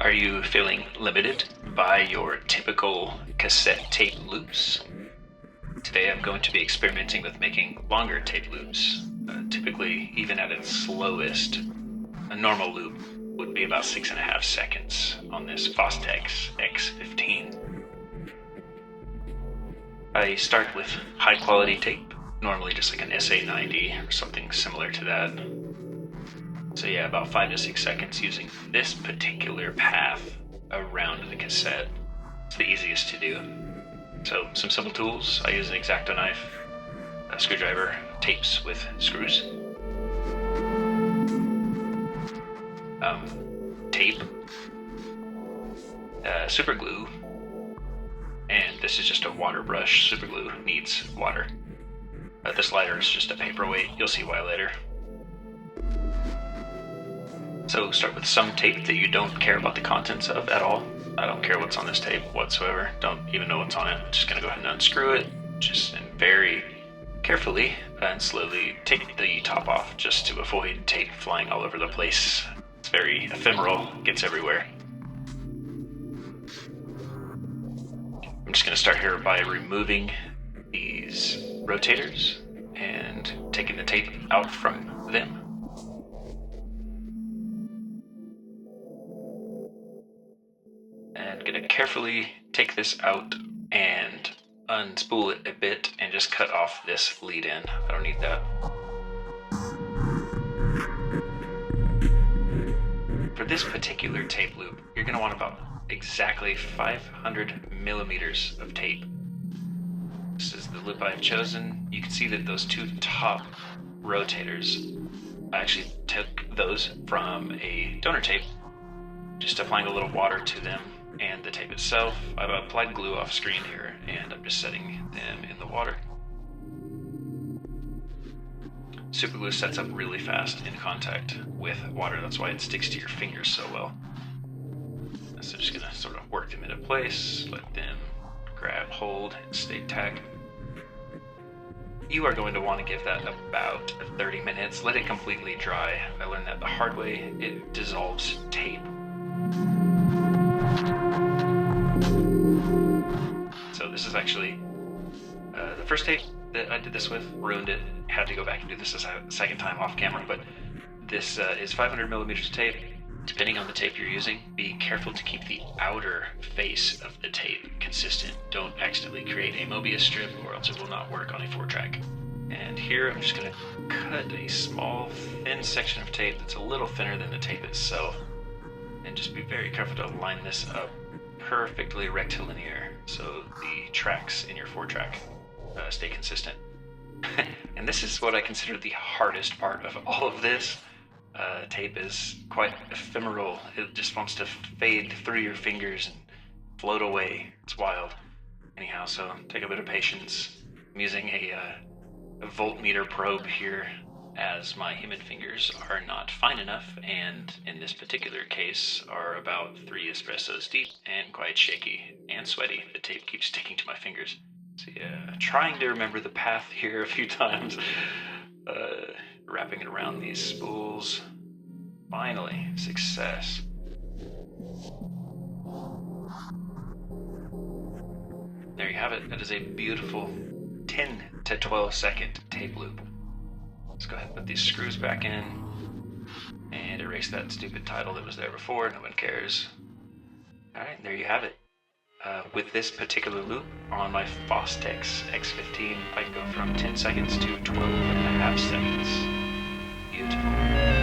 Are you feeling limited by your typical cassette tape loops? Today I'm going to be experimenting with making longer tape loops. Typically, even at its slowest, a normal loop would be about 6.5 seconds on this Fostex X15. I start with high quality tape, normally just like an SA90 or something similar to that. So yeah, about 5 to 6 seconds using this particular path around the cassette. It's the easiest to do. So some simple tools. I use an X-Acto knife, a screwdriver, tapes with screws, tape, super glue, and this is just a water brush. Super glue needs water. This lighter is just a paperweight. You'll see why later. So start with some tape that you don't care about the contents of at all. I don't care what's on this tape whatsoever. Don't even know what's on it. I'm just gonna go ahead and unscrew it, just and very carefully and slowly take the top off, just to avoid tape flying all over the place. It's very ephemeral, gets everywhere. I'm just gonna start here by removing these rotators and taking the tape out from them. And gonna carefully take this out and unspool it a bit and just cut off this lead in. I don't need that. For this particular tape loop, you're gonna want about exactly 500 millimeters of tape. This is the loop I've chosen. You can see that those two top rotators, I actually took those from a donor tape, just applying a little water to them and the tape itself. I've applied glue off screen here and I'm just setting them in the water. Super glue sets up really fast in contact with water. That's why it sticks to your fingers so well. So just gonna sort of work them into place, let them grab, hold, and stay tack. You are going to want to give that about 30 minutes. Let it completely dry. I learned that the hard way. It dissolves tape. So this is actually the first tape that I did this with, ruined it. Had to go back and do this a second time off camera, but this is 500 millimeters of tape. Depending on the tape you're using, be careful to keep the outer face of the tape consistent. Don't accidentally create a Mobius strip or else it will not work on a 4-track. And here I'm just going to cut a small thin section of tape that's a little thinner than the tape itself. And just be very careful to line this up perfectly rectilinear so the tracks in your 4-track stay consistent. And this is what I consider the hardest part of all of this. Tape is quite ephemeral. It just wants to fade through your fingers and float away. It's wild. Anyhow, so take a bit of patience. I'm using a voltmeter probe here, as my human fingers are not fine enough, and in this particular case are about 3 espressos deep and quite shaky and sweaty. The tape keeps sticking to my fingers. So yeah, trying to remember the path here a few times. Wrapping it around these spools. Finally, success. There you have it. That is a beautiful 10 to 12 second tape loop. Let's go ahead and put these screws back in and erase that stupid title that was there before. No one cares. Alright, there you have it. With this particular loop on my Fostex X15, I can go from 10 seconds to 12.5 seconds. Beautiful.